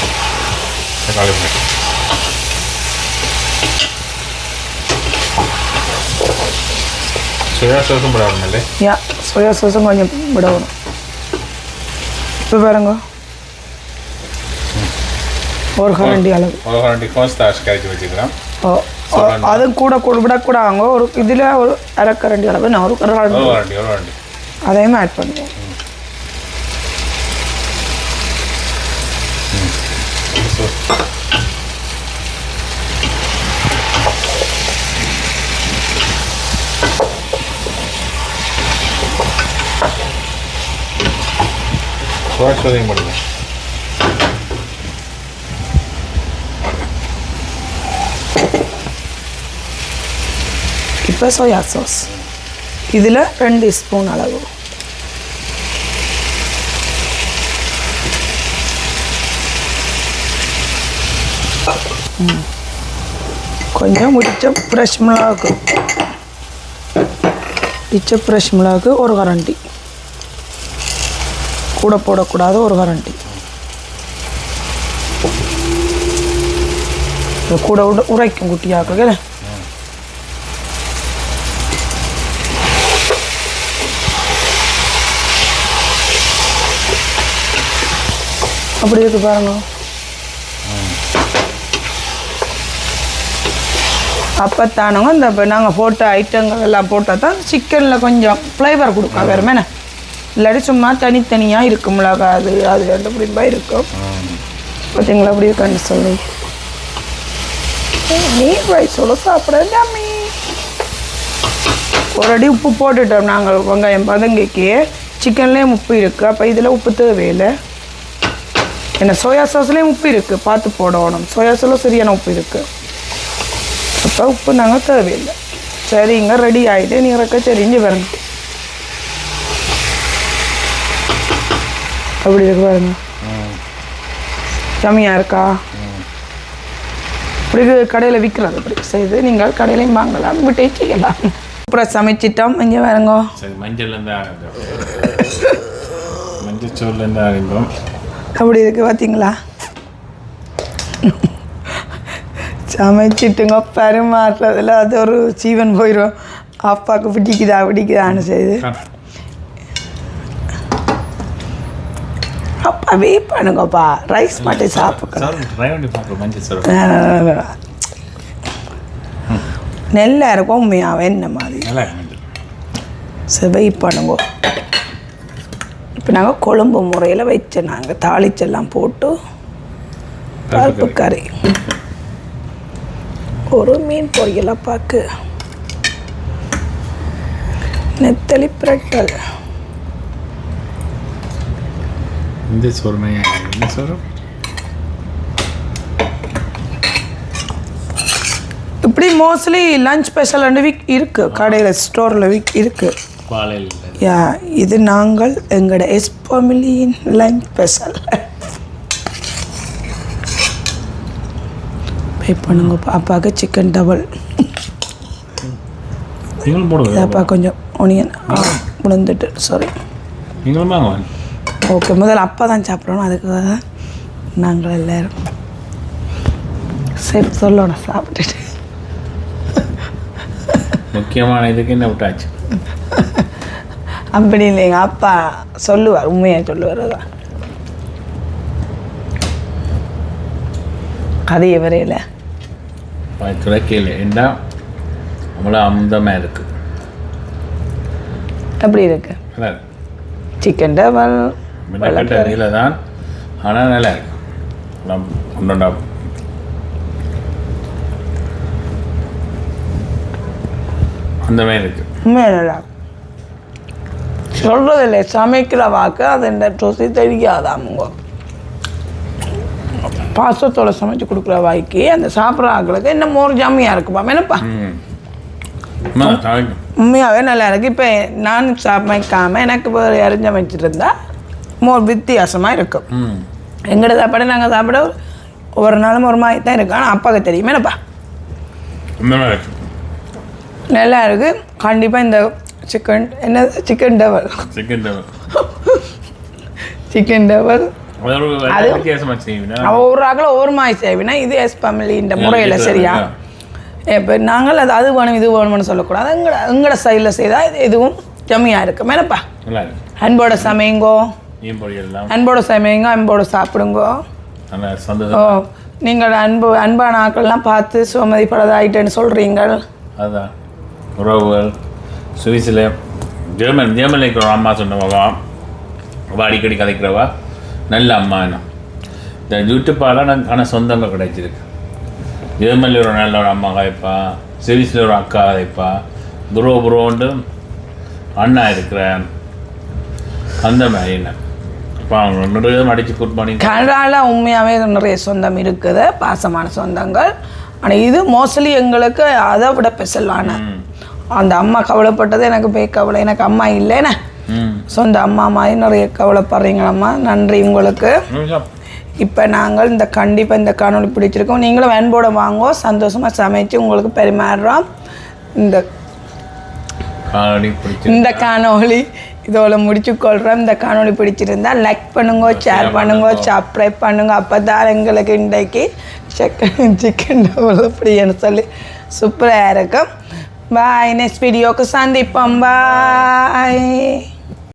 தக்காளி ஃப்ரெஷ் சோயா சோஸும் விடணும் இல்லை? யா சோயா சோஸும் கொஞ்சம் விடணும். இப்போ பாருங்க ஒரு கரண்டி அளவு ஒரு கரண்டி கோன் சாஸ் கரைச்சி வச்சுக்கலாம். அதுவும் கூட விடக்கூடாங்க. ஒரு இதில் ஒரு அரைக்கரண்டி அளவு நான் ஒரு கரண்டி அதையும் ஆட் பண்ணுவோம். இப்போ சோயா சாஸ் இதில் 2 ஸ்பூன் அளவு கொஞ்சம் முடிச்ச ஃப்ரெஷ் மிளகாக்கு ஃப்ரெஷ் மிளகாக்கு ஒரு கரண்டி கூட போடக்கூடாது, ஒரு கரண்டி கூட உரைக்கும் குட்டியாக்க. அப்படி இருக்கு பாருங்க. அப்போத்தானுங்க இந்த இப்போ நாங்கள் போட்ட ஐட்டங்கள் எல்லாம் போட்டால் தான் சிக்கனில் கொஞ்சம் ஃப்ளேவர் கொடுக்கும். வேறு மேலே இல்லாட்டி சும்மா தனித்தனியாக இருக்கும் மிளகா அது அது ரெண்டு பிடிப்பா இருக்கும். பார்த்தீங்களா அப்படி இருக்கான்னு சொல்லி நீ வயசோட சாப்பிடாமி ஒரு அடி உப்பு போட்டுட்டோம் நாங்கள். வெங்காயம் பதங்கிக்கு சிக்கன்லேயும் உப்பு இருக்குது. அப்போ இதில் உப்பு தேவையில்லை. ஏன்னா சோயா சாஸ்லேயும் உப்பு இருக்குது, பார்த்து போடணும். சோயா சாஸில் சரியான உப்பு இருக்குது. அப்போ உப்பு நாங்கள் தேவையில்லை. சரிங்க ரெடி ஆகிட்டு நீங்கள் இருக்க சரிஞ்சு பாருங்க. அப்படி இருக்கு பாருங்க, ஜம்மியாக இருக்கா? இப்படி கடையில் விற்கிறது அப்படி செய்து நீங்கள் கடையிலையும் வாங்கலாம், வீட்டை செய்யலாம். அப்புறம் சமைச்சிட்டோம். இங்கே வேறுங்க மஞ்சள்லேருந்து மஞ்சள் சோறுலேருந்து ஆரம்பிக்கும். அப்படி இருக்குது பார்த்தீங்களா? சமைச்சிட்டுங்க பரிமாறுறதுல அது ஒரு ஜீவன் போயிடும். அப்பாவுக்கு பிடிக்குதான்னு செய்து அப்பா வெயிட் பண்ணுங்கப்பா. ரைஸ் மட்டும் சாப்பிடுங்க. நெல்லாக இருக்கும் உண்மையாக என்ன மாதிரி. சரி வெயிட் பண்ணுங்க. இப்போ நாங்கள் கொழும்பு முறையில் வச்சோம். நாங்கள் தாளிச்செல்லாம் போட்டு பருப்பு கறி ஒரு மீன் பொரியல் அப்பாவுக்கு. நெத்தலி பிரட்டல். இந்த சோறுமையா என்ன சோறு? இப்படி mostly lunch special and week இருக்குது கடையில் ஸ்டோரில் வீக் இருக்குது. யா இது நாங்கள் எங்களோட எஸ் ஃபேமிலியின் லஞ்ச் ஸ்பெஷல். பே பண்ணுங்க. அப்பாவுக்கு சிக்கன் டபுள். அப்பா கொஞ்சம் ஒனியன் விழுந்துட்டு சாரி. ஓகே முதல்ல அப்பா தான் சாப்பிடணும், அதுக்காக தான் நாங்கள் எல்லோரும் சரி சொல்லணும் சாப்பிட்டுட்டு. முக்கியமான இதுக்கு என்ன விட்டாச்சு? அப்படி இல்லைங்க, அப்பா சொல்லுவார், உண்மையாக சொல்லுவார். அதான் கதையை வரையில கேள்வி என்ன அவ்வளோ அமுதமாக இருக்கு. எப்படி இருக்கு? சிக்கன் டபுள் இல்லை தான், ஆனால் நல்லா இருக்கு. ஒன்றுண்டா அந்த மாதிரி இருக்கு. உண்மையாக நல்லா சொல்கிறது இல்லை, சமைக்கிற வாக்கு அது இந்த ருசி தெரியாதாமுங்க. பாசத்தோடு சமைச்சு கொடுக்குற வாய்க்கு அந்த சாப்பிட்ற ஆக்களுக்கு இன்னும் மோர் ஜாமியாக இருக்குப்பா. என்னப்பா உண்மையாகவே நல்லா இருக்குது. இப்போ நான் சமைக்காமல் எனக்கு யாரும் சமைச்சிட்டு இருந்தால் மோர் வித்தியாசமாக இருக்கும். எங்களோட சாப்பாடு நாங்கள் சாப்பிட ஒவ்வொரு நாளும் ஒரு மாதிரி தான் இருக்கும். ஆனால் அப்பாவுக்கு தெரியும். என்னப்பா நல்லா இருக்குது. கண்டிப்பாக இந்த சிக்கன் என்னது சிக்கன் டபுள் சிக்கன் டபுள் ஒவ்வொரு ஆக்களும் ஒவ்வொரு மாதிரி செய்வினா இது எஸ் ஃபேமிலி இந்த முறையில் சரியா? இப்போ நாங்கள் அது வேணும் இது வேணும்னு சொல்லக்கூடாது. எங்களோட சைடில் செய்தால் இது எதுவும் ஜம்மியாக இருக்கும். மேனப்பா அன்போட சமையுங்கோ, அன்போட சமையுங்க, அன்போட சாப்பிடுங்கோ. ஓ நீங்கள் அன்பான ஆக்கள்லாம் பார்த்து சுமதி படதாயிட்டேன்னு சொல்கிறீங்க. அதுதான் உறவுகள் சுவிஸில் ஜெர்மனில் இருக்கிற அம்மா சொன்னவா அடிக்கடி கதைக்கிறவா நல்ல அம்மா. என்ன இந்த யூடியூப்பால் ஆனால் சொந்தங்கள் கிடைச்சிருக்கு. ஜெர்மனியில் ஒரு நல்ல ஒரு அம்மா கதைப்பா, சுவிஸில் ஒரு அக்கா கதைப்பா, புரோண்டு அண்ணா இருக்கிறேன் அந்த மாதிரி. என்ன இப்போ அவங்க நிறைய அடித்து குட் பண்ணி கனடாவில் உண்மையாகவே நிறைய சொந்தம் இருக்குது, பாசமான சொந்தங்கள். ஆனால் இது மோஸ்ட்லி எங்களுக்கு அதை விட ஸ்பெஷலான அந்த அம்மா கவலைப்பட்டது எனக்கு போய் கவலை. எனக்கு அம்மா இல்லைண்ணே, சொந்த அம்மா மாதிரி நிறைய கவலைப்படுறீங்களம்மா. நன்றி உங்களுக்கு. இப்போ நாங்கள் கண்டிப்பாக இந்த காணொளி பிடிச்சிருக்கோம். நீங்களும் அன்போட வாங்கோ, சந்தோஷமாக சமைச்சு உங்களுக்கு பரிமாறுறோம். இந்த காணொளி இதோட முடிச்சுக்கொள்கிறோம். இந்த காணொளி பிடிச்சிருந்தா லைக் பண்ணுங்க, ஷேர் பண்ணுங்க, சப்ஸ்கிரைப் பண்ணுங்க. அப்போ தான் எங்களுக்கு இன்றைக்கு சிக்கன் டபுள் அப்படின்னு சொல்லி சூப்பராக இருக்கும். பாய். நெக்ஸ்ட் வீடியோக்கு சந்திப்போம். பாய்.